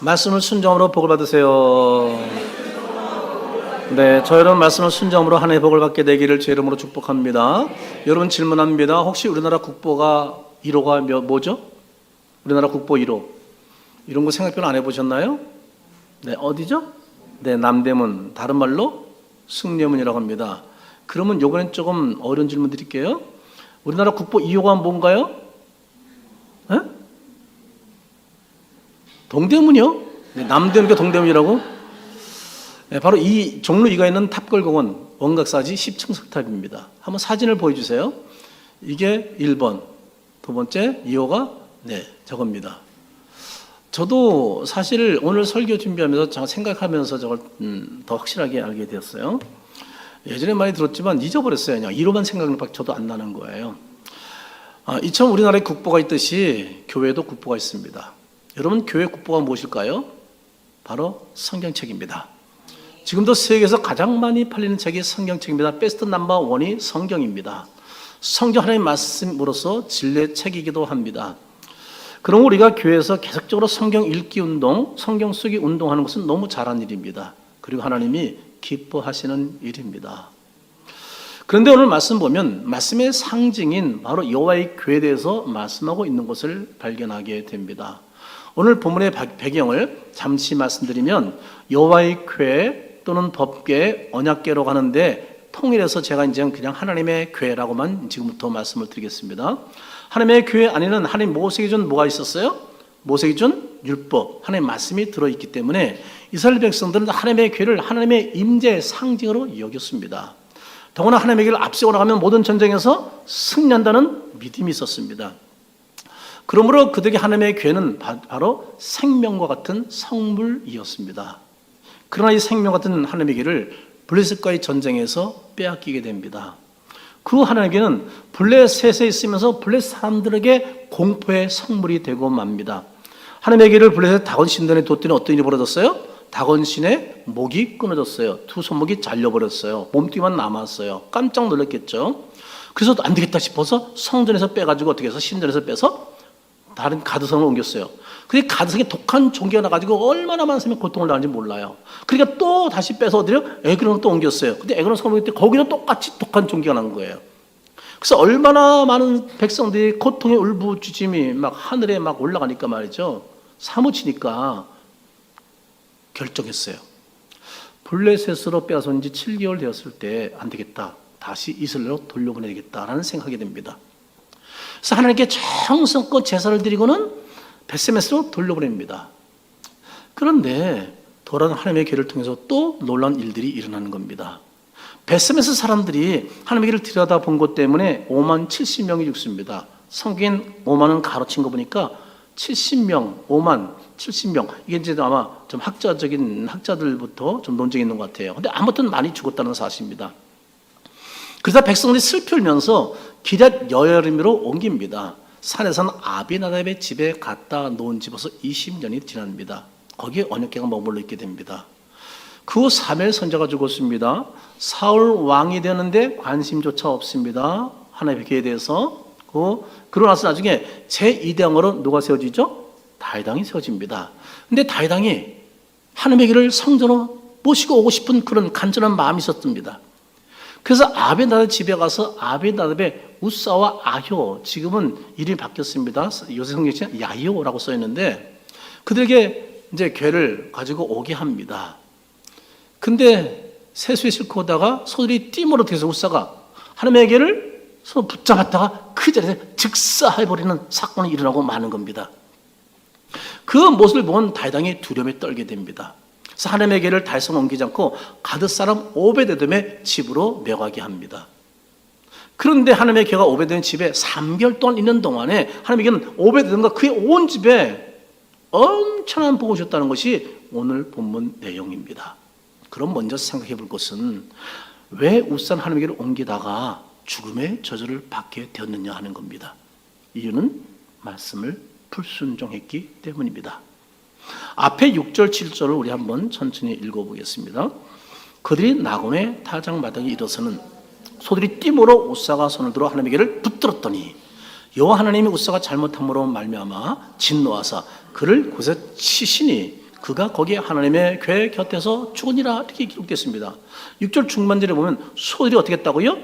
말씀을 순종으로 복을 받으세요. 네, 저 여러분 말씀을 순종으로 한 해 복을 받게 되기를 제 이름으로 축복합니다. 여러분 질문합니다. 혹시 우리나라 국보가 1호가 뭐죠? 우리나라 국보 1호. 이런 거 생각 별로 안 해보셨나요? 네, 어디죠? 네, 남대문. 다른 말로 숭례문이라고 합니다. 그러면 요번엔 조금 어려운 질문 드릴게요. 우리나라 국보 2호가 뭔가요? 에? 동대문이요? 네, 남대문과 동대문이라고? 네, 바로 이 종로 2가 있는 탑골공원 원각사지 10층 석탑입니다. 한번 사진을 보여주세요. 이게 1번, 두 번째 2호가 네, 저겁니다. 저도 사실 오늘 설교 준비하면서 생각하면서 저걸 더 확실하게 알게 되었어요. 예전에 많이 들었지만 잊어버렸어요. 그냥 1호만 생각하는 밖에 저도 안 나는 거예요. 이처럼 우리나라에 국보가 있듯이 교회도 국보가 있습니다. 여러분 교회 국보가 무엇일까요? 바로 성경책입니다. 지금도 세계에서 가장 많이 팔리는 책이 성경책입니다. 베스트 넘버 1이 성경입니다. 성경 하나님의 말씀으로서 진리의 책이기도 합니다. 그럼 우리가 교회에서 계속적으로 성경 읽기 운동, 성경 쓰기 운동하는 것은 너무 잘한 일입니다. 그리고 하나님이 기뻐하시는 일입니다. 그런데 오늘 말씀 보면 말씀의 상징인 바로 여호와의 교회에 대해서 말씀하고 있는 것을 발견하게 됩니다. 오늘 본문의 배경을 잠시 말씀드리면 여호와의 교회 또는 법궤, 언약궤로 가는데 통일해서 제가 이제 그냥 하나님의 교회라고만 지금부터 말씀을 드리겠습니다. 하나님의 교회 안에는 하나님 모세에게 준 뭐가 있었어요? 모세에게 준 율법, 하나님의 말씀이 들어있기 때문에 이스라엘 백성들은 하나님의 교회를 하나님의 임재의 상징으로 여겼습니다. 더구나 하나님의 길을 앞세워 나가면 모든 전쟁에서 승리한다는 믿음이 있었습니다. 그러므로 그들에게 하나님의 교회는 바로 생명과 같은 성물이었습니다. 그러나 이 생명 같은 하나님의 길을 블레셋과의 전쟁에서 빼앗기게 됩니다. 그 하나님의 길은 블레셋에 있으면서 블레셋 사람들에게 공포의 성물이 되고 맙니다. 하나님의 길을 블레셋 다곤 신전에 뒀더니 어떤 일이 벌어졌어요? 다곤 신의 목이 끊어졌어요. 두 손목이 잘려버렸어요. 몸뚱이만 남았어요. 깜짝 놀랐겠죠. 그래서 안 되겠다 싶어서 성전에서 빼가지고 어떻게 해서 신전에서 빼서 다른 가드성을 옮겼어요. 근데 가드성에 독한 종기가 나가지고 얼마나 많은 사람이 고통을 당하는지 몰라요. 그러니까 또 다시 빼서 어디로? 에그론을 또 옮겼어요. 근데 에그론 성을 옮길 때 거기는 똑같이 독한 종기가 난 거예요. 그래서 얼마나 많은 백성들이 고통의 울부짖음이 막 하늘에 막 올라가니까 말이죠. 사무치니까 결정했어요. 블레셋으로 빼앗은 지 7개월 되었을 때 안 되겠다. 다시 이스라엘로 돌려보내야겠다라는 생각이 됩니다. 그래서 하나님께 정성껏 제사를 드리고는 벳세메스로 돌려보냅니다. 그런데 돌아온 하나님의 길을 통해서 또 놀라운 일들이 일어나는 겁니다. 벳세메스 사람들이 하나님의 길을 들여다본 것 때문에 5만 70명이 죽습니다. 성경엔 5만은 가로친 거 보니까 70명, 5만 70명. 이게 이제 아마 좀 학자들부터 좀 논쟁이 있는 것 같아요. 근데 아무튼 많이 죽었다는 사실입니다. 그래서 백성들이 슬피 울면서 기럇 여야림으로 옮깁니다. 산에서는 아비나답의 집에 갖다 놓은 집에서 20년이 지납니다. 거기에 언약궤가 머물러 있게 됩니다. 그 후 사무엘 선지자가 죽었습니다. 사울 왕이 되는데 관심조차 없습니다. 하나님의 교회에 대해서. 그러고 나서 나중에 제2대 왕으로 누가 세워지죠? 다윗왕이 세워집니다. 근데 다윗왕이 하나님의 길을 성전으로 모시고 오고 싶은 그런 간절한 마음이 있었습니다. 그래서 아비나답 집에 가서 아비나답의 우사와 아효, 지금은 이름이 바뀌었습니다. 요새 성경에 야히오라고 써 있는데 그들에게 이제 괴를 가지고 오게 합니다. 근데 세수에 싣고 오다가 소들이 띠모로 돼서 우사가 하나님의 괴를 손 붙잡았다가 그 자리에서 즉사해버리는 사건이 일어나고 마는 겁니다. 그 모습을 본 다윗왕이 두려움에 떨게 됩니다. 그래서 하나님의 괴를 다윗성에 옮기지 않고 가드 사람 오베데돔의 집으로 매가게 합니다. 그런데 하나님의 괴가 오베데돔 집에 3개월 동안 있는 동안에 하나님의 괴는 오베데돔과 그의 온 집에 엄청난 복을 주셨다는 것이 오늘 본문 내용입니다. 그럼 먼저 생각해 볼 것은 왜 우산 하나님의 괴를 옮기다가 죽음의 저주를 받게 되었느냐 하는 겁니다. 이유는 말씀을 불순종했기 때문입니다. 앞에 6절, 7절을 우리 한번 천천히 읽어보겠습니다. 그들이 나곤의 타작마당에 이르러서는 소들이 띠모로 우사가 손을 들어 하나님의 괴를 붙들었더니 여호와 하나님이 우사가 잘못함으로 말미암아 진노하사 그를 곳에 치시니 그가 거기에 하나님의 궤 곁에서 죽으니라 이렇게 기록됐습니다. 6절 중반절에 보면 소들이 어떻게 했다고요?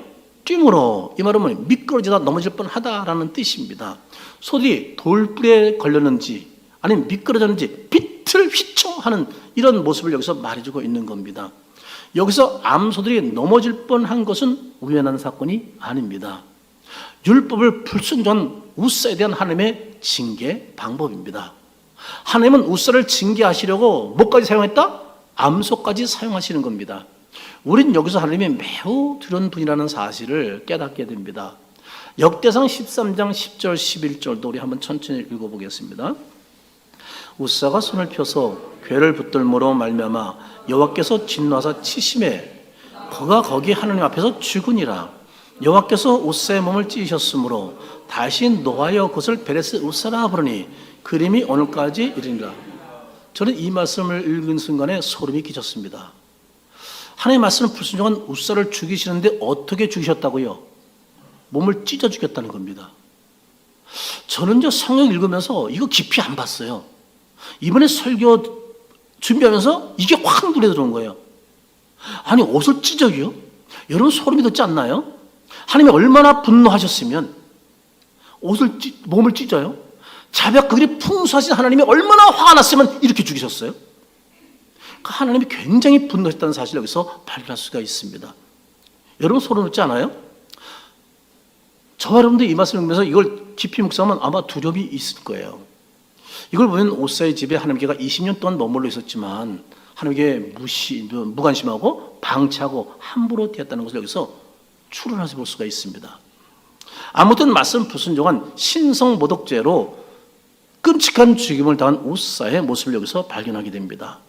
뛰므로. 이 말은 뭐예요? 미끄러지다 넘어질 뻔하다라는 뜻입니다. 소들이 돌불에 걸렸는지 아니면 미끄러졌는지 비틀 휘청하는 이런 모습을 여기서 말해주고 있는 겁니다. 여기서 암소들이 넘어질 뻔한 것은 우연한 사건이 아닙니다. 율법을 불순종한 우사에 대한 하나님의 징계 방법입니다. 하나님은 우사를 징계하시려고 뭐까지 사용했다? 암소까지 사용하시는 겁니다. 우린 여기서 하나님이 매우 두려운 분이라는 사실을 깨닫게 됩니다. 역대상 13장 10절 11절도 우리 한번 천천히 읽어보겠습니다. 우사가 손을 펴서 궤를 붙들므로 말미암아 여호와께서 진노하사 치심에 그가 거기 하나님 앞에서 죽으니라. 여호와께서 우사의 몸을 찢으셨으므로 다시 노하여 그것을 베레스 우사라 부르니 그림이 오늘까지 이르니라. 저는 이 말씀을 읽은 순간에 소름이 끼쳤습니다. 하나님의 말씀을 불순종한 우사를 죽이시는데 어떻게 죽이셨다고요? 몸을 찢어 죽였다는 겁니다. 저는 저 성경 읽으면서 이거 깊이 안 봤어요. 이번에 설교 준비하면서 이게 확 눈에 들어온 거예요. 아니 옷을 찢어요? 여러분 소름이 돋지 않나요? 하나님이 얼마나 분노하셨으면 몸을 찢어요? 자비와 그들이 풍성하신 하나님이 얼마나 화가 났으면 이렇게 죽이셨어요? 하나님이 굉장히 분노했다는 사실을 여기서 발견할 수가 있습니다. 여러분 소름 돋지 않아요? 저와 여러분들 이 말씀을 읽으면서 이걸 깊이 묵상하면 아마 두려움이 있을 거예요. 이걸 보면 오사의 집에 하나님께가 20년 동안 머물러 있었지만 하나님께 무관심하고 방치하고 함부로 대했다는 것을 여기서 추론해서 볼 수가 있습니다. 아무튼 말씀 불순종한 신성모독죄로 끔찍한 죽임을 당한 우사의 모습을 여기서 발견하게 됩니다.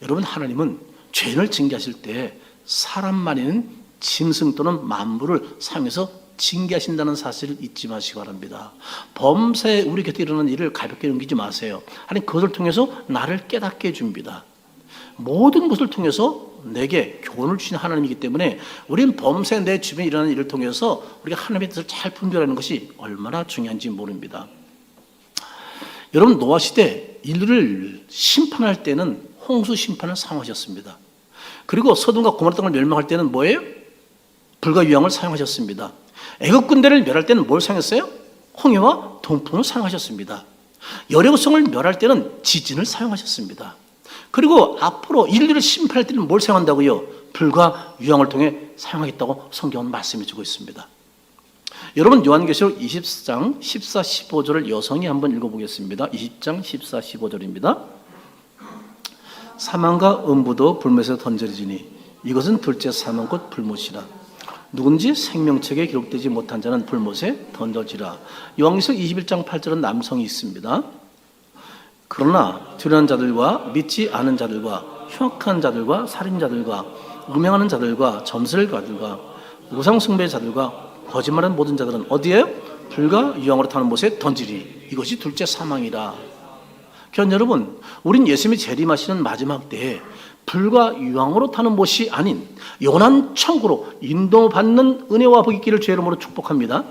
여러분 하나님은 죄인을 징계하실 때 사람만 있는 짐승 또는 만물을 사용해서 징계하신다는 사실을 잊지 마시기 바랍니다. 범사에 우리 곁에 일어나는 일을 가볍게 넘기지 마세요. 하나님 그것을 통해서 나를 깨닫게 해줍니다. 모든 것을 통해서 내게 교훈을 주신 하나님이기 때문에 우리는 범사에 내 주변에 일어나는 일을 통해서 우리가 하나님의 뜻을 잘 분별하는 것이 얼마나 중요한지 모릅니다. 여러분 노아 시대 인류를 심판할 때는 홍수 심판을 사용하셨습니다. 그리고 소돔과 고모라 땅을 멸망할 때는 뭐예요? 불과 유황을 사용하셨습니다. 애국 군대를 멸할 때는 뭘 사용했어요? 홍해와 동풍을 사용하셨습니다. 여리고성을 멸할 때는 지진을 사용하셨습니다. 그리고 앞으로 인류를 심판할 때는 뭘 사용한다고요? 불과 유황을 통해 사용하겠다고 성경은 말씀해 주고 있습니다. 여러분 요한계시록 20장 14, 15절을 여성이 한번 읽어보겠습니다. 20장 14, 15절입니다. 사망과 음부도 불못에서 던져지니 이것은 둘째 사망 곧 불못이라. 누군지 생명책에 기록되지 못한 자는 불못에 던져지라. 요한계시록 21장 8절은 남성이 있습니다. 그러나 두려운 자들과 믿지 않은 자들과 흉악한 자들과 살인자들과 음행하는 자들과 점술 가들과 우상 숭배자들과 거짓말하는 모든 자들은 어디에? 불과 유황으로 타는 못에 던지리. 이것이 둘째 사망이라. 그러니까 여러분, 우린 예수님이 재림하시는 마지막 때에 불과 유황으로 타는 못이 아닌 영원한 천국으로 인도받는 은혜와 복이 있기를 주의 이름으로 축복합니다.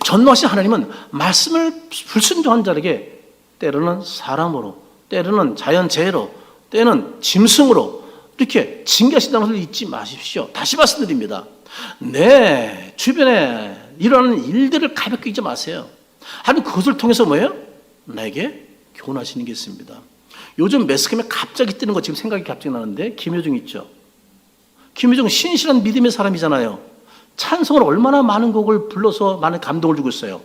전능하신 하나님은 말씀을 불순종한 자에게 때로는 사람으로, 때로는 자연재해로, 때로는 짐승으로 이렇게 징계하신다는 것을 잊지 마십시오. 다시 말씀드립니다. 내 주변에 일어나는 일들을 가볍게 잊지 마세요. 하나님 그것을 통해서 뭐예요? 나에게 교훈하시는 게 있습니다. 요즘 매스컴에 갑자기 뜨는 거 지금 생각이 갑자기 나는데 김효중 있죠. 김효중 신실한 믿음의 사람이잖아요. 찬송을 얼마나 많은 곡을 불러서 많은 감동을 주고 있어요.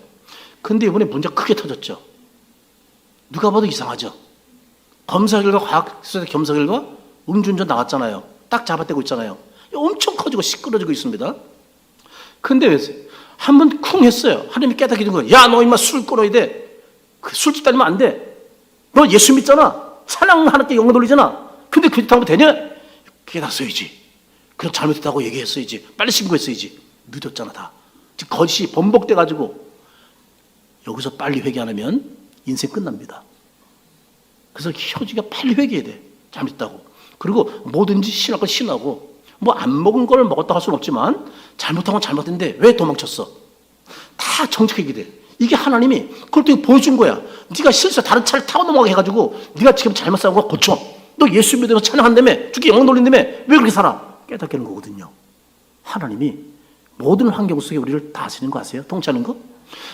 근데 이번에 문제가 크게 터졌죠. 누가 봐도 이상하죠. 검사 결과 과학수사 검사 결과 음주운전 나왔잖아요. 딱 잡아떼고 있잖아요. 엄청 커지고 시끄러지고 있습니다. 근데 한번 쿵 했어요. 하나님이 깨닫게 된 거예요. 야, 너 임마 술 끊어야 돼. 그 술집 다니면 안 돼. 너 예수 믿잖아. 사랑 하나님께 영광 돌리잖아. 근데 그 짓 하면 되냐? 깨닫어야지. 그럼 잘못했다고 얘기했어야지. 빨리 신고했어야지. 늦었잖아 다. 지금 거짓이 번복돼가지고 여기서 빨리 회개 안 하면 인생 끝납니다. 그래서 효주가 빨리 회개해야 돼. 잘못했다고. 그리고 뭐든지 신할 건 신하고 뭐 안 먹은 걸 먹었다고 할 수는 없지만 잘못한 건 잘못했는데 왜 도망쳤어? 다 정직하게 돼. 이게 하나님이 그걸 또 보여준 거야. 네가 실수 다른 차를 타고 넘어가게 해가지고 네가 지금 잘못 싸운 거 고쳐. 너 예수 믿으면서 찬양한다며, 주께 영광 돌린다며, 왜 그렇게 살아? 깨닫게 하는 거거든요. 하나님이 모든 환경 속에 우리를 다스리는 거 아세요? 통치하는 거?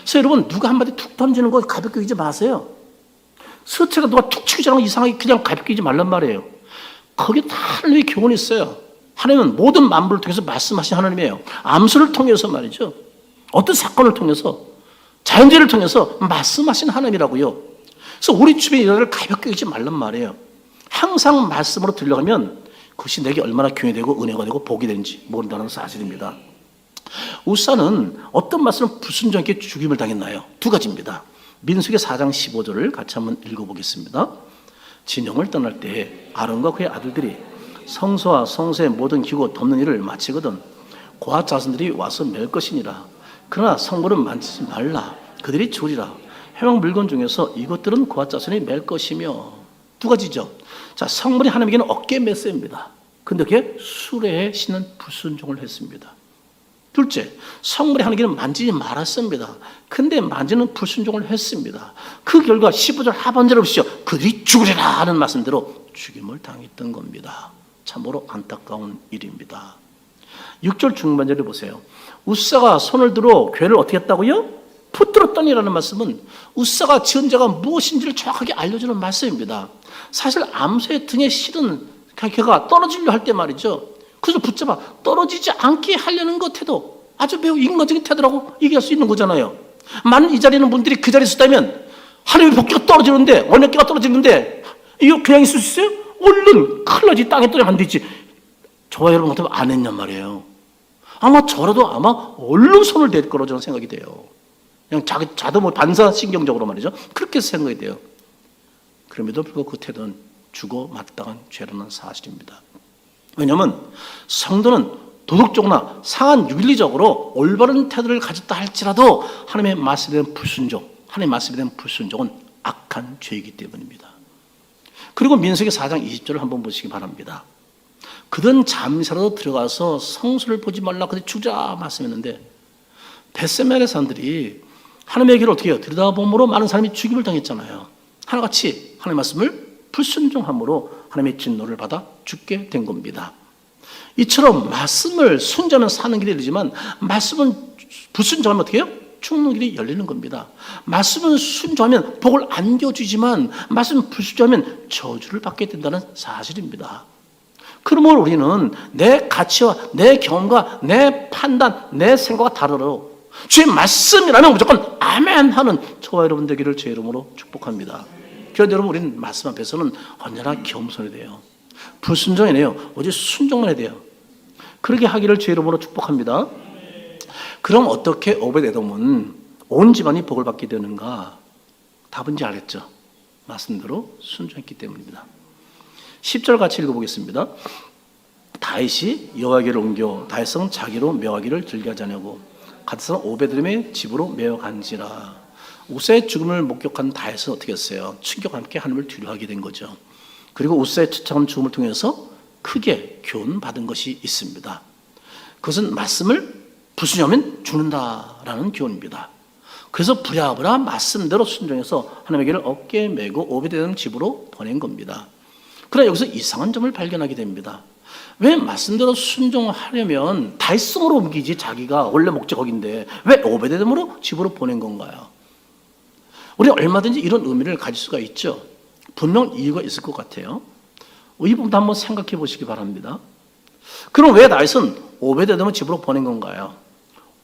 그래서 여러분, 누가 한마디 툭 던지는 거 가볍게 여기지 마세요. 서체가 누가 툭 치지 않고 이상하게 그냥 가볍게 여기지 말란 말이에요. 거기에 다 하나님의 교훈이 있어요. 하나님은 모든 만물을 통해서 말씀하신 하나님이에요. 암수를 통해서 말이죠. 어떤 사건을 통해서, 자연재해를 통해서 말씀하신 하나님이라고요. 그래서 우리 주변의 일을 가볍게 여기지 말란 말이에요. 항상 말씀으로 들려가면 그것이 내게 얼마나 교회되고 은혜가 되고 복이 되는지 모른다는 사실입니다. 우사는 어떤 말씀을 불순종하게 죽임을 당했나요? 두 가지입니다. 민수기 4장 15절을 같이 한번 읽어보겠습니다. 진영을 떠날 때 아론과 그의 아들들이 성소와 성소의 모든 기구 덮는 일을 마치거든 고아 자손들이 와서 맬 것이니라. 그러나 성물은 만지지 말라. 그들이 죽으리라. 해방 물건 중에서 이것들은 고아 자손이 맬 것이며. 두 가지죠. 자, 성물이 하나님에게는 어깨 메세입니다. 근데 그게 수레에 신은 불순종을 했습니다. 둘째, 성물이 하나님께는 만지지 말았습니다. 근데 만지는 불순종을 했습니다. 그 결과 15절 하반절을 보시죠. 그들이 죽으리라 하는 말씀대로 죽임을 당했던 겁니다. 참으로 안타까운 일입니다. 6절 중반절을 보세요. 우사가 손을 들어 괴를 어떻게 했다고요? 붙들었더니라는 말씀은 우사가 지은 죄가 무엇인지를 정확하게 알려주는 말씀입니다. 사실 암소의 등에 실은 걔가 떨어지려 할 때 말이죠. 그래서 붙잡아 떨어지지 않게 하려는 것 태도, 아주 매우 인간적인 태도라고 얘기할 수 있는 거잖아요. 만약 이 자리에 있는 분들이 그 자리에 있었다면 하나님의 복귀가 떨어지는데, 언약궤가 떨어지는데 이거 그냥 있을 수 있어요? 얼른 큰일 나지. 땅에 떨어지면 안 되지. 저와 여러분 같으면 안 했냔 말이에요. 아마 저라도 아마 얼른 손을 댈 거라고 저는 생각이 돼요. 그냥 자도 뭐 반사신경적으로 말이죠. 그렇게 생각이 돼요. 그럼에도 불구하고 그 태도는 죽어 마땅한 죄라는 사실입니다. 왜냐하면 성도는 도덕적으로나 상한 윤리적으로 올바른 태도를 가졌다 할지라도 하나님의 말씀에 대한 불순종, 하나님의 말씀에 대한 불순종은 악한 죄이기 때문입니다. 그리고 민수기 4장 20절을 한번 보시기 바랍니다. 그든 잠시라도 들어가서 성소를 보지 말라 그들이 죽자 말씀했는데, 벳세멜의 사람들이 하나님의 길을 어떻게 해요? 들여다봄으로 많은 사람이 죽임을 당했잖아요. 하나같이 하나님의 말씀을 불순종함으로 하나님의 진노를 받아 죽게 된 겁니다. 이처럼 말씀을 순종하면 사는 길이 열리지만 말씀은 불순종하면 어떻게 해요? 죽는 길이 열리는 겁니다. 말씀은 순종하면 복을 안겨주지만 말씀은 불순종하면 저주를 받게 된다는 사실입니다. 그러므로 우리는 내 가치와 내 경험과 내 판단, 내 생각과 다르로 주의 말씀이라면 무조건 아멘 하는 저와 여러분 되기를 제 이름으로 축복합니다. 그래서 여러분, 우리는 말씀 앞에서는 언제나 겸손해야 돼요. 불순종이 아니에요. 오직 순종만 해야 돼요. 그렇게 하기를 제 이름으로 축복합니다. 그럼 어떻게 오벳에돔은 온 집안이 복을 받게 되는가? 답은 이제 알겠죠. 말씀대로 순종했기 때문입니다. 10절 같이 읽어보겠습니다. 다윗이 여호와에게를 옮겨 다윗성 자기로 묘하기를 즐겨하지 않냐고 갓사람 오벳에돔의 집으로 메어간지라. 우사의 죽음을 목격한 다윗은 어떻게 했어요? 충격과 함께 하나님을 두려워하게 된 거죠. 그리고 우사의 처참한 죽음을 통해서 크게 교훈받은 것이 있습니다. 그것은 말씀을 불순종하면 죽는다라는 교훈입니다. 그래서 부랴부랴 말씀대로 순종해서 하나님의 길을 어깨에 메고 오벳에돔 집으로 보낸 겁니다. 그러나 여기서 이상한 점을 발견하게 됩니다. 왜 말씀대로 순종하려면 다윗성으로 옮기지, 자기가 원래 목적 거긴데 왜 오벳에돔으로 집으로 보낸 건가요? 우리가 얼마든지 이런 의미를 가질 수가 있죠. 분명 이유가 있을 것 같아요. 이 부분도 한번 생각해 보시기 바랍니다. 그럼 왜 다윗은 오벳에돔을 집으로 보낸 건가요?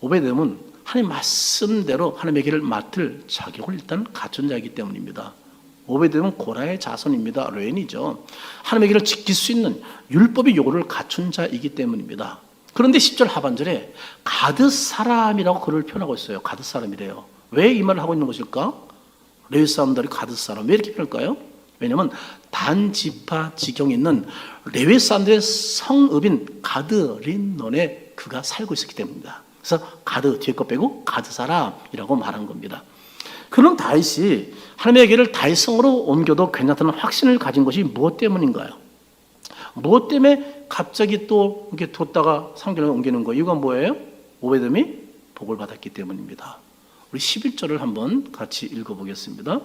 오벳에돔은 하나님 말씀대로 하나님의 길을 맡을 자격을 일단 갖춘 자이기 때문입니다. 오벳에돔은 고라의 자손입니다. 레인이죠. 하나님의 길을 지킬 수 있는 율법의 요구를 갖춘 자이기 때문입니다. 그런데 10절 하반절에 가드 사람이라고 그를 표현하고 있어요. 가드 사람이래요. 왜 이 말을 하고 있는 것일까? 레위 사람들이 가드 사람, 왜 이렇게 표현할까요? 왜냐하면 단 지파 지경에 있는 레위 사람들의 성읍인 가드 림논에 그가 살고 있었기 때문입니다. 그래서 가드 뒤에 거 빼고 가드 사람이라고 말한 겁니다. 그런 다윗이 하나님의 길을 다윗성으로 옮겨도 괜찮다는 확신을 가진 것이 무엇 때문인가요? 무엇 때문에 갑자기 또 이렇게 뒀다가 상경을 옮기는 거예요? 이유가 뭐예요? 오벳에돔이 복을 받았기 때문입니다. 우리 11절을 한번 같이 읽어보겠습니다.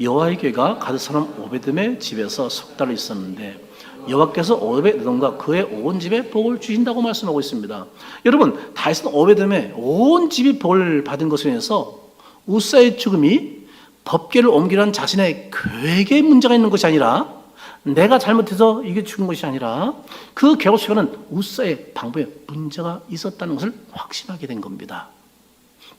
여호와의 궤가 가드 사람 오베돔의 집에서 석 달을 있었는데 여호와께서 오베돔과 그의 온 집에 복을 주신다고 말씀하고 있습니다. 여러분, 다윗은 오베돔의 온 집이 복을 받은 것에 인해서 우사의 죽음이 법궤를 옮기라는 자신의 계획에 문제가 있는 것이 아니라, 내가 잘못해서 이게 죽은 것이 아니라 그 계획에는 우사의 방법에 문제가 있었다는 것을 확신하게 된 겁니다.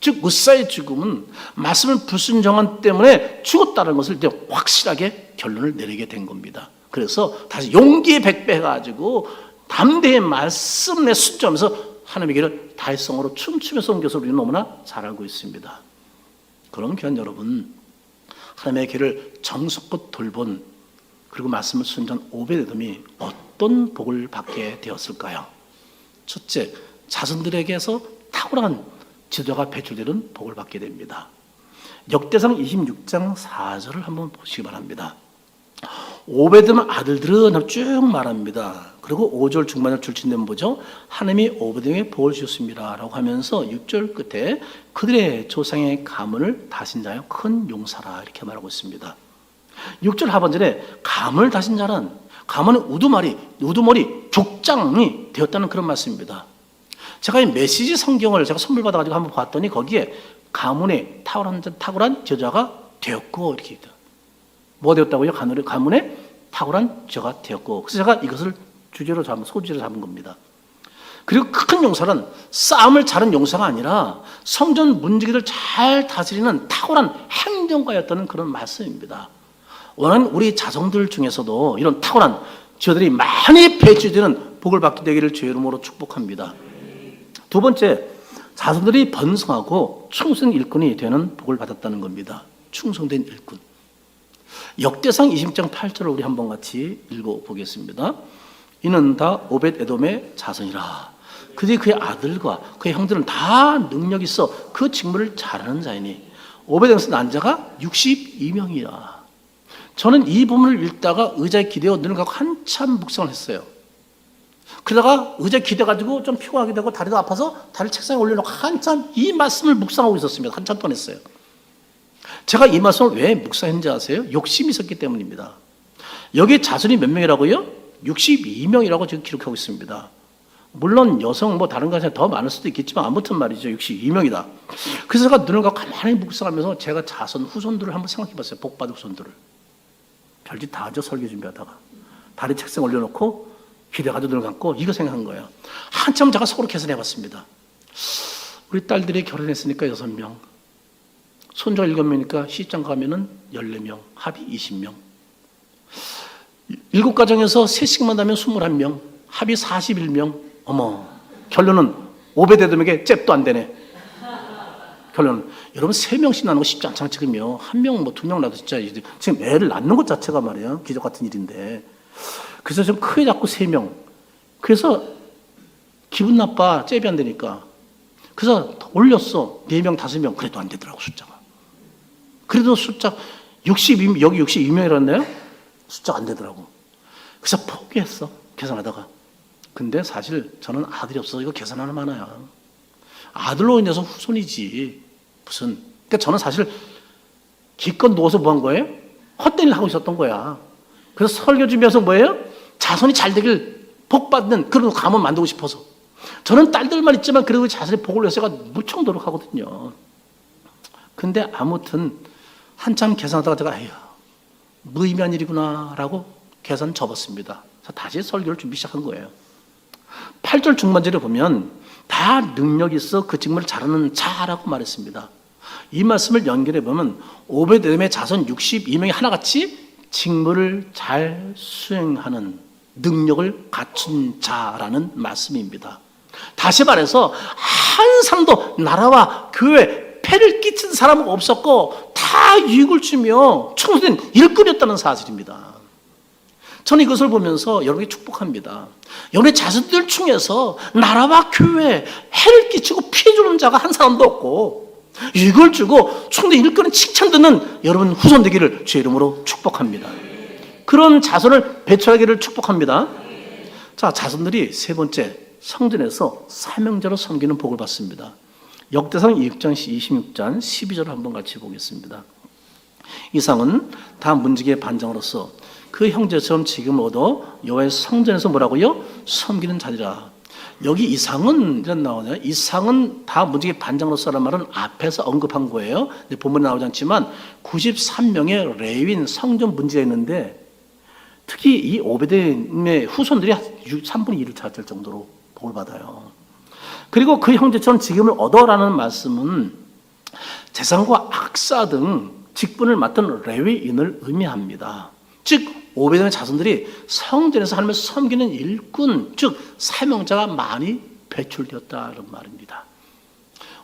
즉 우사의 죽음은 말씀을 불순종한 때문에 죽었다는 것을 이제 확실하게 결론을 내리게 된 겁니다. 그래서 다시 용기에 백배해가지고 담대히 말씀에 순종하면서 하나님의 길을 다윗성으로 춤추면서 옮겨서 우리는 너무나 잘 알고 있습니다. 그럼 귀한 여러분, 하나님의 길을 정성껏 돌본 그리고 말씀을 순종한 오베데돔이 어떤 복을 받게 되었을까요? 첫째, 자손들에게서 탁월한 지도자가 배출되는 복을 받게 됩니다. 역대상 26장 4절을 한번 보시기 바랍니다. 오베돔 아들들은 쭉 말합니다. 그리고 5절 중반을 줄친되면 보죠. 하나님이 오베돔에게 복을 주셨습니다 라고 하면서 6절 끝에 그들의 조상의 가문을 다신 자여 큰 용사라 이렇게 말하고 있습니다. 6절 하반절에 가문을 다신 자는 가문의 우두머리 족장이 되었다는 그런 말씀입니다. 제가 이 메시지 성경을 제가 선물 받아가지고 한번 봤더니 거기에 가문의 탁월한 저자가 되었고 이렇게 있다. 뭐 되었다고요? 가문의 탁월한 저가 되었고. 그래서 제가 이것을 소주로 잡은 겁니다. 그리고 큰 용사는 싸움을 잘하는 용사가 아니라 성전 문지기를 잘 다스리는 탁월한 행정가였다는 그런 말씀입니다. 원하는 우리 자손들 중에서도 이런 탁월한 저들이 많이 배출되는 복을 받게 되기를 주의 이름으로 축복합니다. 두 번째, 자손들이 번성하고 충성 일꾼이 되는 복을 받았다는 겁니다. 충성된 일꾼. 역대상 20장 8절을 우리 한번 같이 읽어보겠습니다. 이는 다 오벳에돔의 자손이라. 그들이 그의 아들과 그의 형들은 다 능력이 있어 그 직무를 잘하는 자이니 오벳에돔에서 난 자가 62명이라. 저는 이 부분을 읽다가 의자에 기대어 눈을 감고 한참 묵상을 했어요. 그러다가 의자에 기대가지고 좀 피곤하게 되고 다리도 아파서 다리를 책상에 올려놓고 한참 이 말씀을 묵상하고 있었습니다. 한참 동안 했어요. 제가 이 말씀을 왜 묵상했는지 아세요? 욕심이 있었기 때문입니다. 여기 자손이 몇 명이라고요? 62명이라고 지금 기록하고 있습니다. 물론 여성 다른 것이 더 많을 수도 있겠지만 아무튼 말이죠. 62명이다. 그래서 제가 눈을 감고 가만히 묵상하면서 제가 자손 후손들을 한번 생각해 봤어요. 복받은 후손들을. 별짓 다 하죠. 설교 준비하다가. 다리 책상에 올려놓고 기대가지고 눈을 감고 이거 생각한 거예요. 한참 제가 속으로 계산해 봤습니다. 우리 딸들이 결혼했으니까 6명. 손주가 7명이니까 시집장 가면은 14명. 합이 20명. 7가정에서 3씩만 나면 21명. 합이 41명. 어머, 결론은 오베데돔에게 잽도 안 되네. 결론은 여러분 3명씩 나는 거 쉽지 않잖아요. 지금요. 1명 2명 나도 진짜 지금 애를 낳는 것 자체가 말이에요. 기적 같은 일인데. 그래서 좀 크게 잡고 3명. 그래서 기분 나빠. 잽이 안 되니까. 그래서 올렸어. 4명, 5명. 그래도 안 되더라고, 숫자가. 그래도 숫자 62, 여기 62명이라네요? 숫자가 안 되더라고. 그래서 포기했어. 계산하다가. 근데 사실 저는 아들이 없어서 이거 계산하는 많아요. 아들로 인해서 후손이지. 무슨. 그러니까 저는 사실 기껏 누워서 뭐 한 거예요? 헛된 일 하고 있었던 거야. 그래서 설교 준비해서 뭐예요? 자손이 잘 되길 복받는 그런 가문 만들고 싶어서. 저는 딸들만 있지만 그래도 자손이 복을 위해서 제가 무척 노력하거든요. 근데 아무튼 한참 계산하다가 제가 에휴, 무의미한 일이구나 라고 계산 접었습니다. 그래서 다시 설교를 준비 시작한 거예요. 8절 중반절에 보면 다 능력이 있어 그 직무를 잘하는 자라고 말했습니다. 이 말씀을 연결해 보면 오베데돔의 자손 62명이 하나같이 직무를 잘 수행하는 능력을 갖춘 자라는 말씀입니다. 다시 말해서 한 사람도 나라와 교회에 폐를 끼친 사람은 없었고 다 유익을 주며 충성된 일꾼이었다는 사실입니다. 저는 이것을 보면서 여러분에게 축복합니다. 여러분의 자손들 중에서 나라와 교회에 해를 끼치고 피해 주는 자가 한 사람도 없고 이걸 주고 충성된 일꾼은 칭찬 듣는 여러분 후손 되기를 주의 이름으로 축복합니다. 그런 자손을 배출하기를 축복합니다. 자, 자손들이 세 번째 성전에서 사명자로 섬기는 복을 받습니다. 역대상 6장 26장 12절을 한번 같이 보겠습니다. 이상은 다 문지기의 반장으로서 그 형제처럼 지금 얻어 여호와의 성전에서 뭐라고요? 섬기는 자리라. 여기 이상은 이런 나오네요. 이상은 다 문지기 반장으로서라는 말은 앞에서 언급한 거예요. 본문에 나오지 않지만 93명의 레위인 성전 문지기가 있는데 특히 이 오베데돔의 후손들이 3분의 1을 차지할 정도로 복을 받아요. 그리고 그 형제처럼 지금을 얻어라는 말씀은 재산과 악사 등 직분을 맡은 레위인을 의미합니다. 즉 오베돔의 자손들이 성전에서 하나님을 섬기는 일꾼, 즉 사명자가 많이 배출되었다는 말입니다.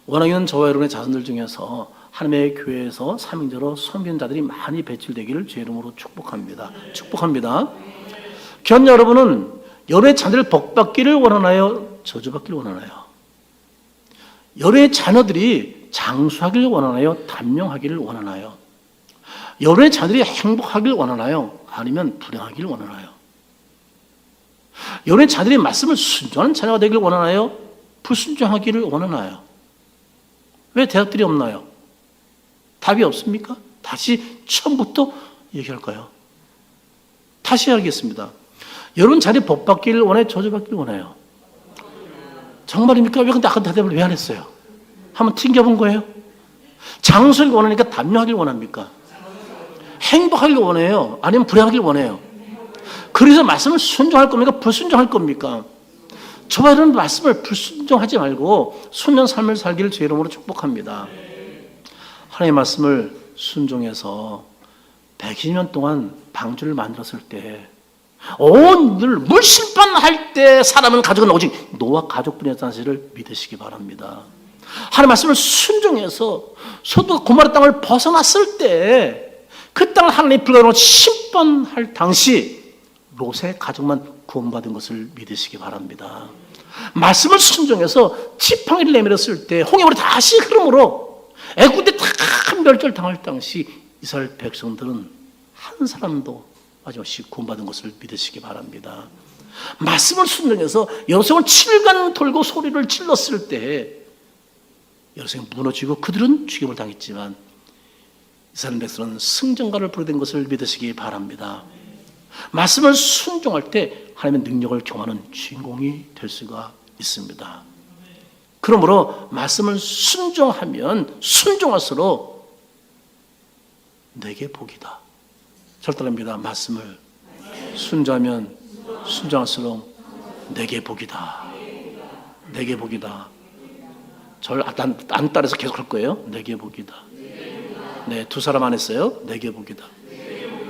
원하기는 저와 여러분의 자손들 중에서 하나님의 교회에서 사명자로 섬기는 자들이 많이 배출되기를 주의 이름으로 축복합니다. 축복합니다. 견 여러분은 여러분의 자녀들 복받기를 원하나요? 저주받기를 원하나요? 여러분의 자녀들이 장수하기를 원하나요? 단명하기를 원하나요? 여러분의 자녀들이 행복하기를 원하나요? 아니면 불행하기를 원하나요? 여러분의 자녀들이 말씀을 순종하는 자녀가 되기를 원하나요? 불순종하기를 원하나요? 왜 대답들이 없나요? 답이 없습니까? 다시 처음부터 얘기할까요? 다시 하겠습니다. 여러분 자녀 복 받기를 원해요? 저주받기를 원해요? 정말입니까? 왜 근데 아까 대답을 왜 안 했어요? 한번 튕겨본 거예요? 장수를 원하니까 단명하길 원합니까? 행복하길 원해요? 아니면 불행하길 원해요? 그래서 말씀을 순종할 겁니까? 불순종할 겁니까? 저와 이런 말씀을 불순종하지 말고 순전 삶을 살기를 주의 이름으로 축복합니다. 하나님의 말씀을 순종해서 120년 동안 방주를 만들었을 때 온 물심판 할 때 사람은 가족은 오직 노아 가족뿐이었다는 사실을 믿으시기 바랍니다. 하나님의 말씀을 순종해서 소돔과 고모라 땅을 벗어났을 때 그 땅을 하나님이 불가능으로 심판할 당시 롯의 가족만 구원받은 것을 믿으시기 바랍니다. 말씀을 순종해서 지팡이를 내밀었을 때 홍해물이 다시 흐름으로 애굽에 다 멸절당할 당시 이스라엘 백성들은 한 사람도 마지막에 구원받은 것을 믿으시기 바랍니다. 말씀을 순종해서 여호수아는 7간 돌고 소리를 질렀을 때 여호수아가 무너지고 그들은 죽임을 당했지만 이스라엘 백성은 승전가를 부르된 것을 믿으시기 바랍니다. 말씀을 순종할 때 하나님의 능력을 경험하는 주인공이 될 수가 있습니다. 그러므로 말씀을 순종하면 순종할수록 내게 복이다. 절대랍니다. 말씀을 순종하면 순종할수록 내게 복이다. 내게 복이다. 저를 안 따라서 계속 할 거예요. 내게 복이다. 네, 2사람 안 했어요. 내게 복이다.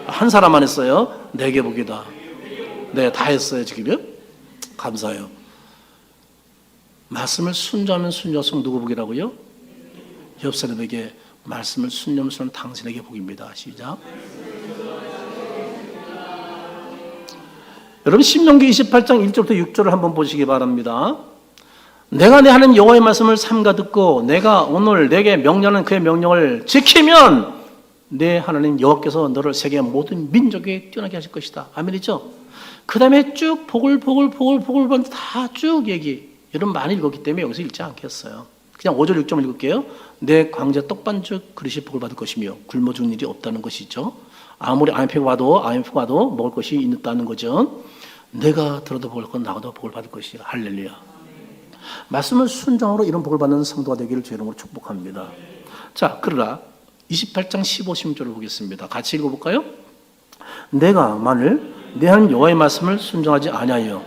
한 사람 안 했어요. 내게 복이다. 네, 다 했어요. 지금요. 감사해요. 말씀을 순종하면 순종할수록 누구 복이라고요? 옆 사람에게 말씀을 순종하면 당신에게 복입니다. 시작. 여러분 신명기 28장 1절부터 6절을 한번 보시기 바랍니다. 내가 내 하나님 여호와의 말씀을 삼가 듣고 내가 오늘 내게 명령하는 그의 명령을 지키면 내 하나님 여호와께서 너를 세계 모든 민족에 뛰어나게 하실 것이다. 아멘이죠? 그 다음에 쭉 복을 다 쭉 얘기. 여러분 많이 읽었기 때문에 여기서 읽지 않겠어요. 그냥 5절 6절 읽을게요. 내 광자 떡반죽 그릇이 복을 받을 것이며 굶어 죽는 일이 없다는 것이죠. 아무리 IMF가 와도 먹을 것이 있다는 거죠. 내가 들어도 복을 받고 나가도 복을 받을 것이야. 할렐루야. 말씀을 순종으로 이런 복을 받는 성도가 되기를 주의 이름으로 축복합니다. 자, 그러나 28장 15, 16절을 보겠습니다. 같이 읽어볼까요? 내가 만일 내 하나님 여호와의 말씀을 순종하지 아니하여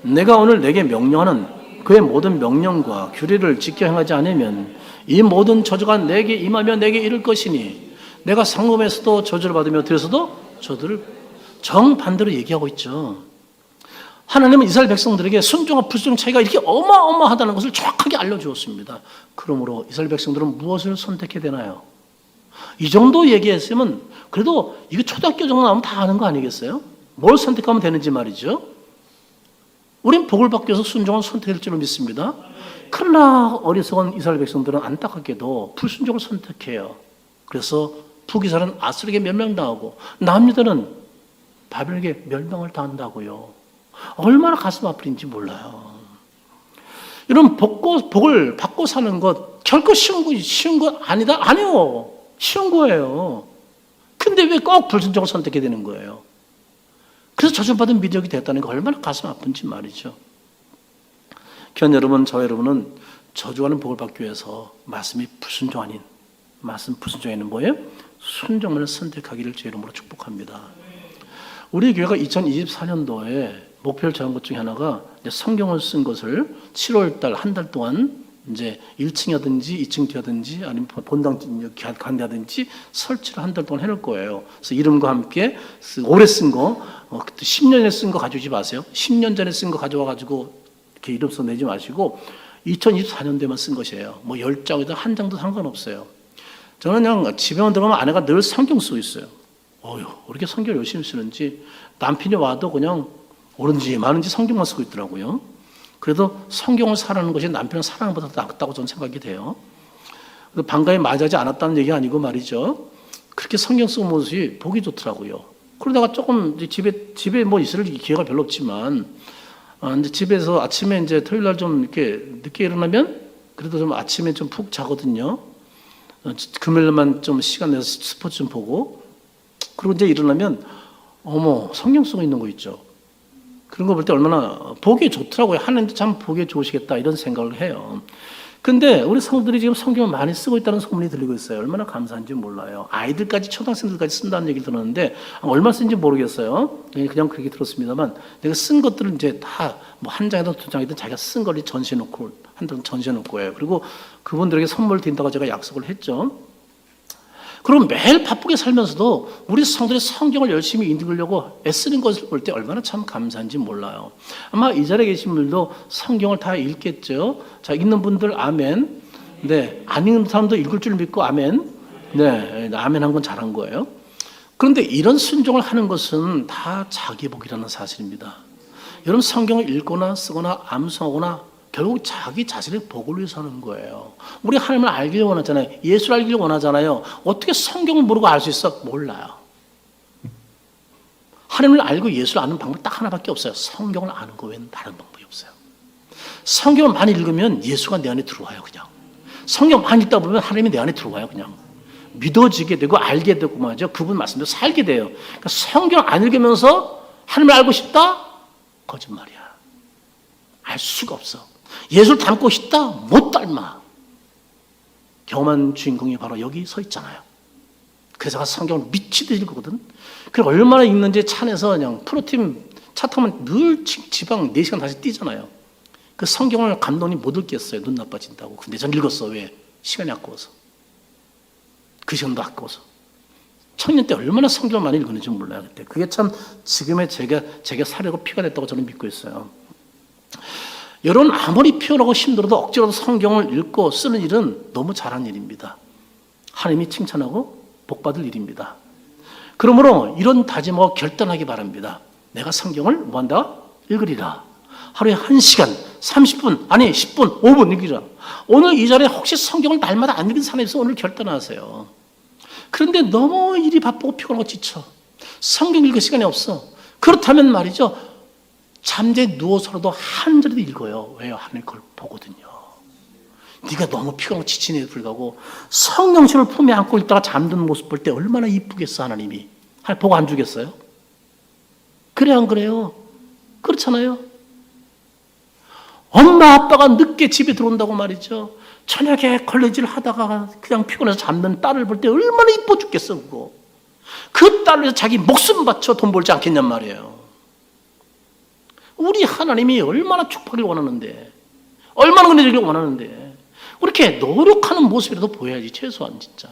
내가 오늘 내게 명령하는 그의 모든 명령과 규례를 지켜 행하지 않으면 이 모든 저주가 내게 임하며 내게 이를 것이니 내가 상급에서도 저주를 받으며 들에서도 저주를 정반대로 얘기하고 있죠. 하나님은 이스라엘 백성들에게 순종과 불순종 차이가 이렇게 어마어마하다는 것을 정확하게 알려주었습니다. 그러므로 이스라엘 백성들은 무엇을 선택해야 되나요? 이 정도 얘기했으면 그래도 이거 초등학교 정도 나오면 다 아는 거 아니겠어요? 뭘 선택하면 되는지 말이죠. 우린 복을 받기 위해서 순종을 선택할 줄을 믿습니다. 그러나 어리석은 이스라엘 백성들은 안타깝게도 불순종을 선택해요. 그래서 북이스라엘은 아수르에게 멸망당하고 남유다는 바벨에게 멸망을 당한다고요. 얼마나 가슴 아픈지 몰라요. 이런 복을 받고 사는 것 결코 쉬운 거 아니다? 아니요. 쉬운 거예요. 근데 왜 꼭 불순종을 선택해야 되는 거예요? 그래서 저주받은 미덕이 됐다는 게 얼마나 가슴 아픈지 말이죠. 귀한 여러분, 저 여러분은 저주하는 복을 받기 위해서 말씀이 불순종 아닌, 말씀 불순종에는 뭐예요? 순종을 선택하기를 주 이름으로 축복합니다. 우리 교회가 2024년도에 목표를 정한 것 중에 하나가 성경을 쓴 것을 7월 달, 한 달 동안 이제 1층이라든지 2층 뒤라든지 아니면 본당 관대하든지 설치를 한 달 동안 해놓을 거예요. 그래서 이름과 함께 오래 쓴 거, 10년 전에 쓴 거 가져오지 마세요. 10년 전에 쓴 거 가져와가지고 이렇게 이름 써 내지 마시고 2024년도에만 쓴 것이에요. 뭐 10장이든 한 장도 상관없어요. 저는 그냥 집에만 들어가면 아내가 늘 성경 쓰고 있어요. 어휴, 왜 이렇게 성경을 열심히 쓰는지. 남편이 와도 그냥 옳은지 많은지 성경만 쓰고 있더라고요. 그래도 성경을 사랑하는 것이 남편을 사랑하는 것보다 낫다고 저는 생각이 돼요. 반가에 맞이하지 않았다는 얘기가 아니고 말이죠. 그렇게 성경 쓰는 모습이 보기 좋더라고요. 그러다가 조금 집에 뭐 있을 기회가 별로 없지만, 이제 집에서 아침에 이제 토요일 날 좀 이렇게 늦게 일어나면 그래도 좀 아침에 좀 푹 자거든요. 금요일만 좀 시간 내서 스포츠 좀 보고, 그리고 이제 일어나면 어머, 성경 쓰고 있는 거 있죠. 그런 거 볼 때 얼마나 보기 좋더라고요. 하나님도 참 보기 좋으시겠다 이런 생각을 해요. 근데 우리 성도들이 지금 성경을 많이 쓰고 있다는 소문이 들리고 있어요. 얼마나 감사한지 몰라요. 아이들까지, 초등학생들까지 쓴다는 얘기를 들었는데 얼마 쓴지 모르겠어요. 그냥 그렇게 들었습니다만, 내가 쓴 것들은 이제 다 뭐 한 장이든 두 장이든 자기가 쓴 걸 전시해놓고, 한 장 전시해놓고 해요. 그리고 그분들에게 선물 드린다고 제가 약속을 했죠. 그럼 매일 바쁘게 살면서도 우리 성도들이 성경을 열심히 읽으려고 애쓰는 것을 볼 때 얼마나 참 감사한지 몰라요. 아마 이 자리에 계신 분들도 성경을 다 읽겠죠. 자, 읽는 분들 아멘. 네, 안 읽는 사람도 읽을 줄 믿고 아멘. 네, 아멘 한 건 잘한 거예요. 그런데 이런 순종을 하는 것은 다 자기 복이라는 사실입니다. 여러분 성경을 읽거나 쓰거나 암송하거나 결국 자기 자신의 복을 위해서 하는 거예요. 우리 하나님을 알기를 원하잖아요. 예수를 알기를 원하잖아요. 어떻게 성경을 모르고 알 수 있어? 몰라요. 하나님을 알고 예수를 아는 방법이 딱 하나밖에 없어요. 성경을 아는 거 외에는 다른 방법이 없어요. 성경을 많이 읽으면 예수가 내 안에 들어와요. 그냥 성경 많이 읽다 보면 하나님이 내 안에 들어와요. 그냥 믿어지게 되고 알게 되고 말이죠. 그분 말씀대로 살게 돼요. 그러니까 성경 안 읽으면서 하나님을 알고 싶다? 거짓말이야. 알 수가 없어. 예수를 닮고 싶다? 못 닮아. 경험한 주인공이 바로 여기 서 있잖아요. 그래서 제가 성경을 미치듯이 읽거든. 그리고 얼마나 읽는지 차 안에서 그냥 프로팀 차 타면 늘 지방 4시간 다시 뛰잖아요. 그 성경을 감독님 못 읽겠어요. 눈 나빠진다고. 근데 전 읽었어. 왜? 시간이 아까워서. 그 시간도 아까워서. 청년 때 얼마나 성경을 많이 읽었는지 몰라요. 그때. 그게 참 지금의 제게 살이고 피가 됐다고 저는 믿고 있어요. 여러분 아무리 피곤하고 힘들어도 억지로도 성경을 읽고 쓰는 일은 너무 잘한 일입니다. 하나님이 칭찬하고 복받을 일입니다. 그러므로 이런 다짐하고 결단하기 바랍니다. 내가 성경을 뭐한다? 읽으리라. 하루에 1시간, 30분, 아니 10분, 5분 읽으리라. 오늘 이 자리에 혹시 성경을 날마다 안 읽은 사람이 있어 오늘 결단하세요. 그런데 너무 일이 바쁘고 피곤하고 지쳐. 성경 읽을 시간이 없어. 그렇다면 말이죠. 잠자리 누워서라도 한 절이도 읽어요. 왜요? 하나님 그걸 보거든요. 네가 너무 피곤하고 지치는데 불구하고 성경책을 품에 안고 있다가 잠드는 모습 볼 때 얼마나 이쁘겠어 하나님이. 하나님 보고 안 주겠어요? 그래 안 그래요? 그렇잖아요. 엄마 아빠가 늦게 집에 들어온다고 말이죠. 저녁에 걸레질 하다가 그냥 피곤해서 잠든 딸을 볼 때 얼마나 이뻐 죽겠어 그거. 그 딸을 위해서 자기 목숨 바쳐 돈 벌지 않겠냔 말이에요. 우리 하나님이 얼마나 축복을 원하는데, 얼마나 은혜를 원하는데, 그렇게 노력하는 모습이라도 보여야지, 최소한 진짜.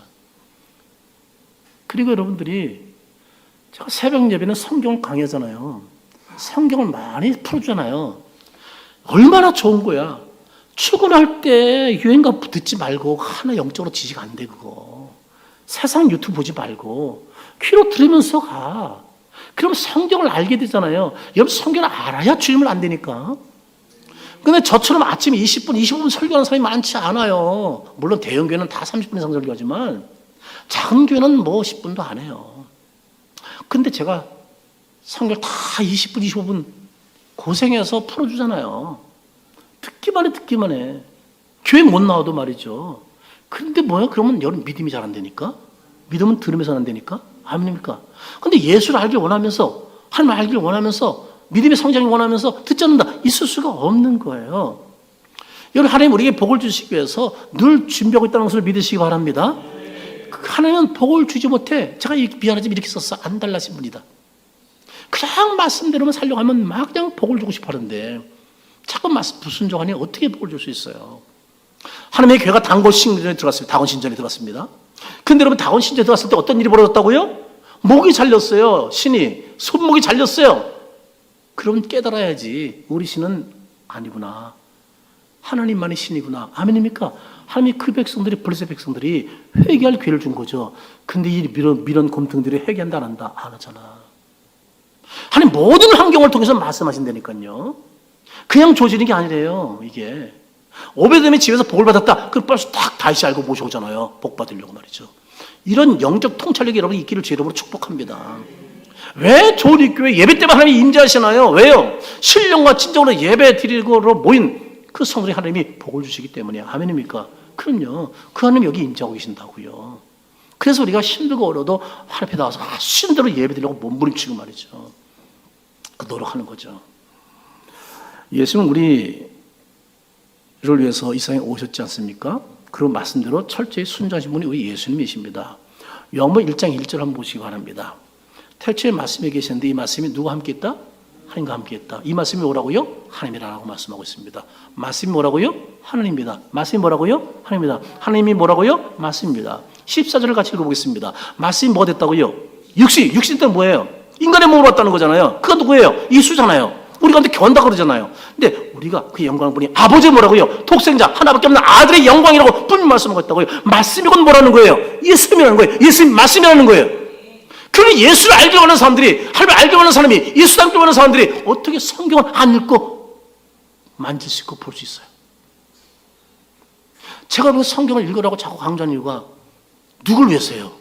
그리고 여러분들이, 제가 새벽 예배는 성경 강의하잖아요. 성경을 많이 풀어주잖아요. 얼마나 좋은 거야. 출근할 때 유행가 듣지 말고, 하나 영적으로 지식 안 돼, 그거. 세상 유튜브 보지 말고, 귀로 들으면서 가. 그럼 성경을 알게 되잖아요. 여러분 성경을 알아야 주님을 안 되니까. 근데 저처럼 아침에 20분, 25분 설교하는 사람이 많지 않아요. 물론 대형 교회는 다 30분 이상 설교하지만 작은 교회는 뭐 10분도 안 해요. 근데 제가 성경 다 20분, 25분 고생해서 풀어주잖아요. 듣기만 해. 교회 못 나와도 말이죠. 그런데 뭐야? 그러면 여러분 믿음이 잘 안 되니까? 믿음은 들으면서 안 되니까? 아닙니까? 근데 예수를 알길 원하면서, 하나님을 알길 원하면서, 믿음의 성장을 원하면서 듣지 않는다. 있을 수가 없는 거예요. 여러분, 하나님 우리에게 복을 주시기 위해서 늘 준비하고 있다는 것을 믿으시기 바랍니다. 하나님은 복을 주지 못해. 제가 미안하지만 이렇게 썼어. 안 달라진 분이다. 그냥 말씀대로만 살려고 하면 막 그냥 복을 주고 싶어 하는데 자꾸 말씀 불순종하니 어떻게 복을 줄 수 있어요? 하나님의 교회가 다곤 신전에 들어갔습니다. 다곤 신전에 들어갔습니다. 근데 여러분 다곤 신전에 들어갔을 때 어떤 일이 벌어졌다고요? 목이 잘렸어요. 신이. 손목이 잘렸어요. 그럼 깨달아야지. 우리 신은 아니구나. 하나님만이 신이구나. 아멘입니까? 하나님이 그 백성들이, 블레셋 백성들이 회개할 기회를 준 거죠. 근데 이 미련 곰탱들이 회개한다 안 한다? 안 하잖아. 하나님 모든 환경을 통해서 말씀하신다니까요. 그냥 조지는 게 아니래요. 이게 오베돔의 집에서 복을 받았다. 그걸 벌써 딱 다시 알고 모셔오잖아요. 복 받으려고 말이죠. 이런 영적 통찰력이 여러분 있기를 주 이름으로 축복합니다. 왜 조리교회 예배 때만 하나님이 임재하시나요? 왜요? 신령과 진정으로 예배 드리고로 모인 그 성도들이 하나님이 복을 주시기 때문이에요. 아멘입니까? 그럼요. 그 하나님 여기 임재하고 계신다고요. 그래서 우리가 힘들고 어려도 하나님 앞에 나와서 신대로 예배 드리려고 몸부림치고 말이죠. 그 노력하는 거죠. 예수는 우리를 위해서 이 세상에 오셨지 않습니까? 그 말씀대로 철저히 순종하신 분이 우리 예수님이십니다. 요한복음 1장 1절 한번 보시기 바랍니다. 태초에 말씀이 계셨는데 이 말씀이 누가 함께 있다? 하나님과 함께 있다. 이 말씀이 뭐라고요? 하나님이라고 말씀하고 있습니다. 말씀이 뭐라고요? 하나님입니다. 말씀이 뭐라고요? 하나님입니다. 하나님이 뭐라고요? 말씀입니다. 14절을 같이 읽어보겠습니다. 말씀이 뭐가 됐다고요? 육신 때는 뭐예요? 인간의 몸으로 왔다는 거잖아요. 그건 누구예요? 예수잖아요. 우리가 근데 견다 그러잖아요. 근데 우리가 그 영광을 보니 아버지 뭐라고요? 독생자 하나밖에 없는 아들의 영광이라고 분명 말씀하고 있다고요. 말씀이 곧 뭐라는 거예요? 예수님이라는 거예요. 예수님 말씀이라는 거예요. 그러니 예수를 알기 원하는 사람들이, 하나님을 알기 원하는 사람이, 예수 닮기 원하는 사람들이 어떻게 성경을 안 읽고 만질 수 있고 볼 수 있어요? 제가 왜 성경을 읽으라고 자꾸 강조하는 이유가 누굴 위해서요?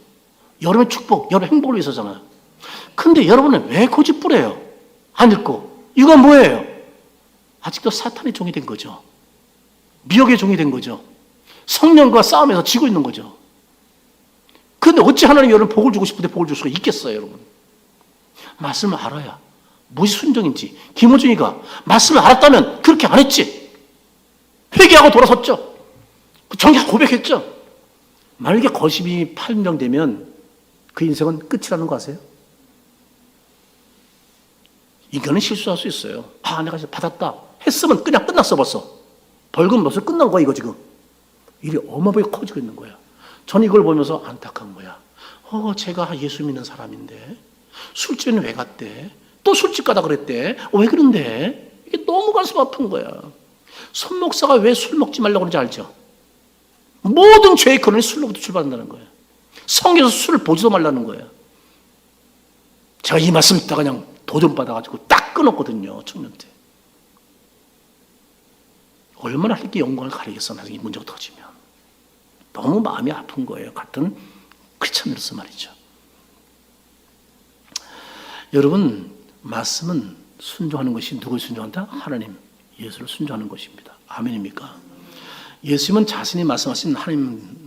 여러분의 축복, 여러분의 행복을 위해서잖아요. 근데 여러분은 왜 고집부려요? 안 읽고. 이유가 뭐예요? 아직도 사탄의 종이 된 거죠. 미혹의 종이 된 거죠. 성령과 싸움에서 지고 있는 거죠. 그런데 어찌 하나님 여러분 복을 주고 싶은데 복을 줄 수가 있겠어요, 여러분? 말씀을 알아야 무엇이 순종인지. 김호중이가 말씀을 알았다면 그렇게 안 했지. 회개하고 돌아섰죠. 정작 고백했죠. 만약에 거심이 판명되면 그 인생은 끝이라는 거 아세요? 인간은 실수할 수 있어요. 아, 내가 이제 받았다 했으면 그냥 끝났어 벌써. 벌금 몇을 끝난 거야 이거 지금. 일이 어마어마하게 커지고 있는 거야. 저는 이걸 보면서 안타까운 거야. 제가 예수 믿는 사람인데 술집에는 왜 갔대? 또 술집 가다 그랬대. 왜 그런데? 이게 너무 가슴 아픈 거야. 손 목사가 왜 술 먹지 말라고 그러는지 알죠? 모든 죄의 근원이 술로부터 출발한다는 거예요. 성경에서 술을 보지도 말라는 거예요. 제가 이 말씀 듣다가 그냥 도전 받아가지고 딱 끊었거든요. 청년 때. 얼마나 하나님께 영광을 가리겠어 나중에 문제가 터지면. 너무 마음이 아픈 거예요. 같은 크리스찬으로서 말이죠. 여러분, 말씀은 순종하는 것이 누굴 순종한다? 하나님, 예수를 순종하는 것입니다. 아멘입니까? 예수님은 자신이 말씀하신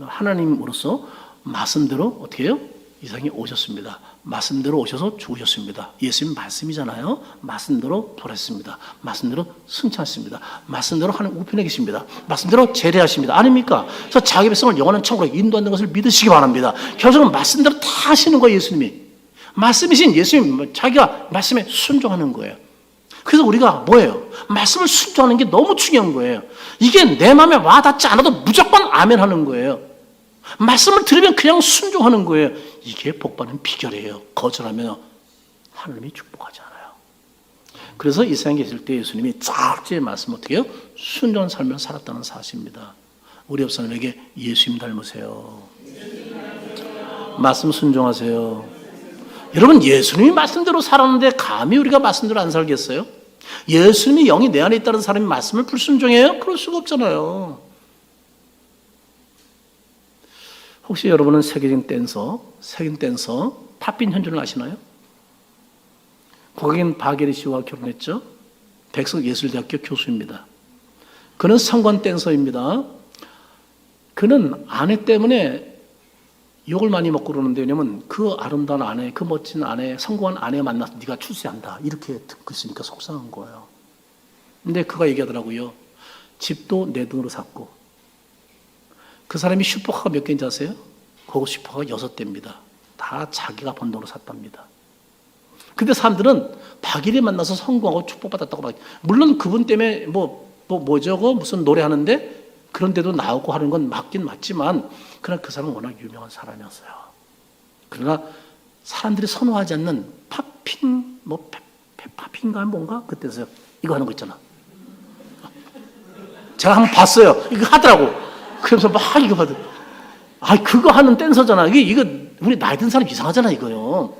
하나님으로서 말씀대로 어떻게 해요? 이 세상에 오셨습니다. 말씀대로 오셔서 죽으셨습니다. 예수님 말씀이잖아요. 말씀대로 부활했습니다. 말씀대로 승천했습니다. 말씀대로 하나님 우편에 계십니다. 말씀대로 재래하십니다. 아닙니까? 그래서 자기 백성을 영원한 천국으로 인도하는 것을 믿으시기 바랍니다. 결국은 말씀대로 다 하시는 거예요. 예수님이. 말씀이신 예수님, 자기가 말씀에 순종하는 거예요. 그래서 우리가 뭐예요? 말씀을 순종하는 게 너무 중요한 거예요. 이게 내 마음에 와닿지 않아도 무조건 아멘 하는 거예요. 말씀을 들으면 그냥 순종하는 거예요. 이게 복받는 비결이에요. 거절하면 하나님이 축복하지 않아요. 그래서 이 세상에 계실 때 예수님이 짝지의 말씀 어떻게 해요? 순종한 삶을 살았다는 사실입니다. 우리 옆 사람에게 예수님 닮으세요. 말씀 순종하세요. 여러분, 예수님이 말씀대로 살았는데 감히 우리가 말씀대로 안 살겠어요? 예수님이 영이 내 안에 있다는 사람이 말씀을 불순종해요? 그럴 수가 없잖아요. 혹시 여러분은 세계적인 댄서 팝빈 현준을 아시나요? 국악인 바게리 씨와 결혼했죠. 백석예술대학교 교수입니다. 그는 성관 댄서입니다. 그는 아내 때문에 욕을 많이 먹고 그러는데, 왜냐면 그 아름다운 아내, 그 멋진 아내, 성공한 아내 만나서 네가 출세한다 이렇게 듣고 있으니까 속상한 거예요. 근데 그가 얘기하더라고요. 집도 내 돈으로 샀고, 그 사람이 슈퍼카가 몇 개인지 아세요? 그거 슈퍼카가 6대입니다. 다 자기가 번 돈으로 샀답니다. 근데 사람들은 박일이 만나서 성공하고 축복받았다고 막, 물론 그분 때문에 뭐저거 무슨 노래하는데 그런 데도 나오고 하는 건 맞긴 맞지만, 그러나 그 사람은 워낙 유명한 사람이었어요. 그러나 사람들이 선호하지 않는 팝핑, 팝핑가 뭔가? 그때서요. 이거 하는 거 있잖아. 제가 한번 봤어요. 이거 하더라고. 그러면서 막 이거 봐도, 그거 하는 댄서잖아. 이거 우리 나이 든 사람 이상하잖아, 이거요.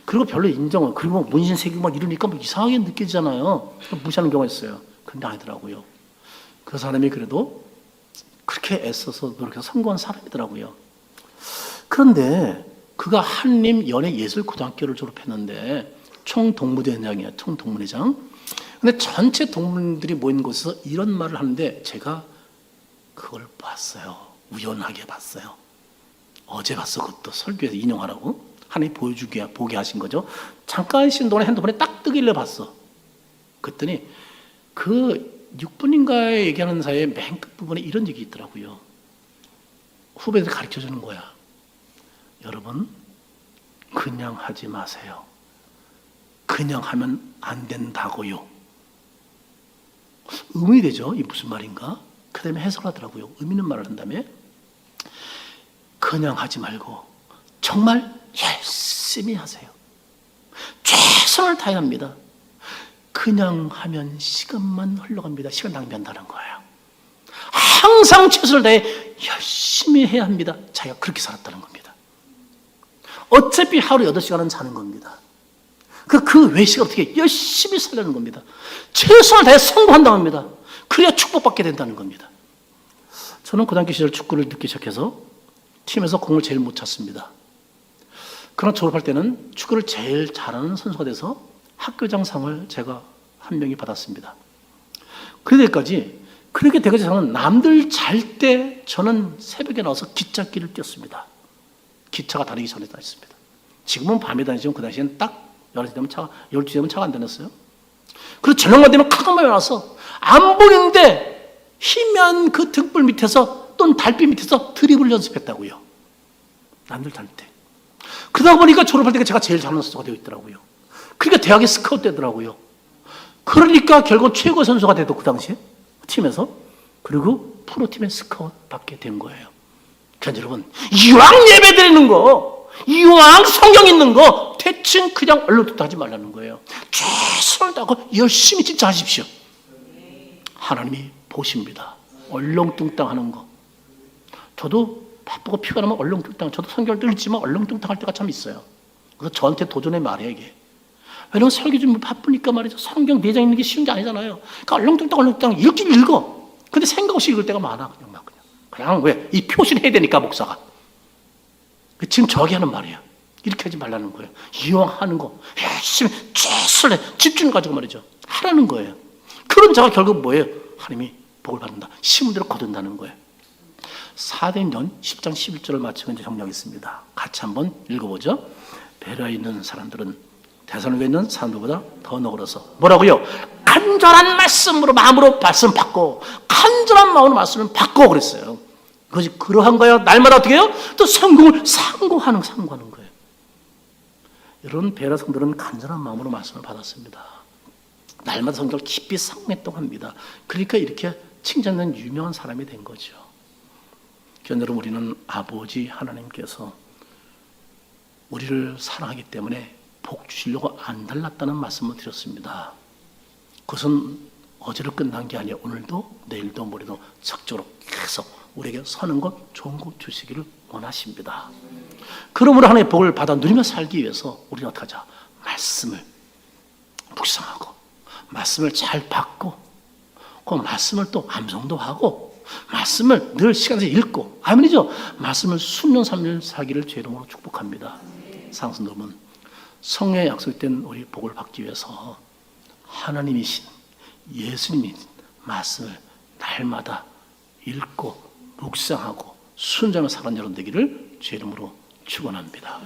그리고 별로 인정을, 그리고 문신 새기고 막 이러니까 이상하게 느껴지잖아요. 무시하는 경우가 있어요. 근데 아니더라고요. 그 사람이 그래도 그렇게 애써서 노력해서 성공한 사람이더라고요. 그런데 그가 한림연예예술고등학교를 졸업했는데 총동무대장이에요. 총동문회장. 근데 전체 동문들이 모인 곳에서 이런 말을 하는데 제가 그걸 봤어요. 우연하게 봤어요. 어제 봤어. 그것도 설교에서 인용하라고. 하나님 보게 하신 거죠. 잠깐 쉬는 동안에 핸드폰에 딱 뜨길래 봤어. 그랬더니 그 6분인가에 얘기하는 사이에 맨 끝부분에 이런 얘기 있더라고요. 후배들이 가르쳐주는 거야. 여러분, 그냥 하지 마세요. 그냥 하면 안 된다고요. 의문이 되죠? 이게 무슨 말인가? 그 다음에 해석하더라고요. 의미 있는 말을 한 다음에 그냥 하지 말고 정말 열심히 하세요. 최선을 다해야 합니다. 그냥 하면 시간만 흘러갑니다. 시간 낭비한다는 거예요. 항상 최선을 다해 열심히 해야 합니다. 자기가 그렇게 살았다는 겁니다. 어차피 하루 8시간은 자는 겁니다. 그 외 시간 어떻게 열심히 살려는 겁니다. 최선을 다해 성공한다고 합니다. 그래야 축복받게 된다는 겁니다. 저는 고등학교 시절 축구를 늦게 시작해서 팀에서 공을 제일 못 찼습니다. 그러나 졸업할 때는 축구를 제일 잘하는 선수가 돼서 학교장상을 제가 한 명이 받았습니다. 그때까지, 그렇게 되기까지 저는 남들 잘 때 저는 새벽에 나와서 기찻길을 뛰었습니다. 기차가 다니기 전에 다녔습니다. 지금은 밤에 다니지만 그 당시에는 딱 11시 되면 12시 되면 차가 안 다녔어요. 그래서 저녁만 되면 카가마에 와서 안 보이는데 희미한 그 등불 밑에서 또는 달빛 밑에서 드리블 연습했다고요. 남들 다닐 때. 그러다 보니까 졸업할 때가 제가 제일 잘하는 선수가 되어 있더라고요. 그러니까 대학에 스카우트 되더라고요. 그러니까 결국 최고 선수가 돼도 그 당시에 팀에서, 그리고 프로팀에 스카우트 받게 된 거예요. 그러니까 여러분, 이왕 예배 드리는 거, 이왕 성경 읽는 거 대충 그냥 얼렁뚱땅 하지 말라는 거예요. 최선을 다하고 열심히 진짜 하십시오. 하나님이 보십니다. 얼렁뚱땅 하는 거. 저도 바쁘고 피가 나면 얼렁뚱땅, 저도 성경을 읽지만 얼렁뚱땅 할 때가 참 있어요. 그래서 저한테 도전의 말이에요, 이게. 왜냐면 설교 좀 바쁘니까 말이죠. 성경 4장 읽는 게 쉬운 게 아니잖아요. 그러니까 얼렁뚱땅 읽긴 읽어. 근데 생각 없이 읽을 때가 많아. 그냥 왜? 이 표시를 해야 되니까, 목사가. 지금 저기 하는 말이에요. 이렇게 하지 말라는 거예요. 이왕 하는 거 열심히 최선을 집중 가지고 말이죠. 하라는 거예요. 그런 자가 결국 뭐예요? 하나님이 복을 받는다. 심은 대로 거둔다는 거예요. 사도행전 10장 11절을 마치고 이제 정리하겠습니다. 같이 한번 읽어보죠. 베레아에 있는 사람들은 데살로니가에 있는 사람들보다 더 너그러서 뭐라고요? 간절한 말씀으로 마음으로 말씀 받고, 간절한 마음으로 말씀을 받고 그랬어요. 그것이 그러한 거예요. 날마다 어떻게 해요? 또 성공을 상고하는 거예요. 여러분, 베레아 성도는 간절한 마음으로 말씀을 받았습니다. 날마다 성경을 깊이 상고했다고 합니다. 그러니까 이렇게 칭찬된 유명한 사람이 된 거죠. 여러분, 우리는 아버지 하나님께서 우리를 사랑하기 때문에 복 주시려고 안 달랐다는 말씀을 드렸습니다. 그것은 어제로 끝난 게 아니에요. 오늘도 내일도 모레도 적극적으로 계속 우리에게 선한 것, 좋은 것 주시기를 원하십니다. 그러므로 하나님의 복을 받아 누리며 살기 위해서 우리는 어떻게 하자? 말씀을 묵상하고, 말씀을 잘 받고, 그 말씀을 또 암송도 하고, 말씀을 늘 시간에서 읽고, 아멘이죠? 말씀을 수년 3년 살기를 제 이름으로 축복합니다. 사랑하는 여러분, 성령의 약속된 우리 복을 받기 위해서 하나님이신 예수님이 말씀을 날마다 읽고 묵상하고 순전한 사랑 여러분 되기를 주 이름으로 축원합니다.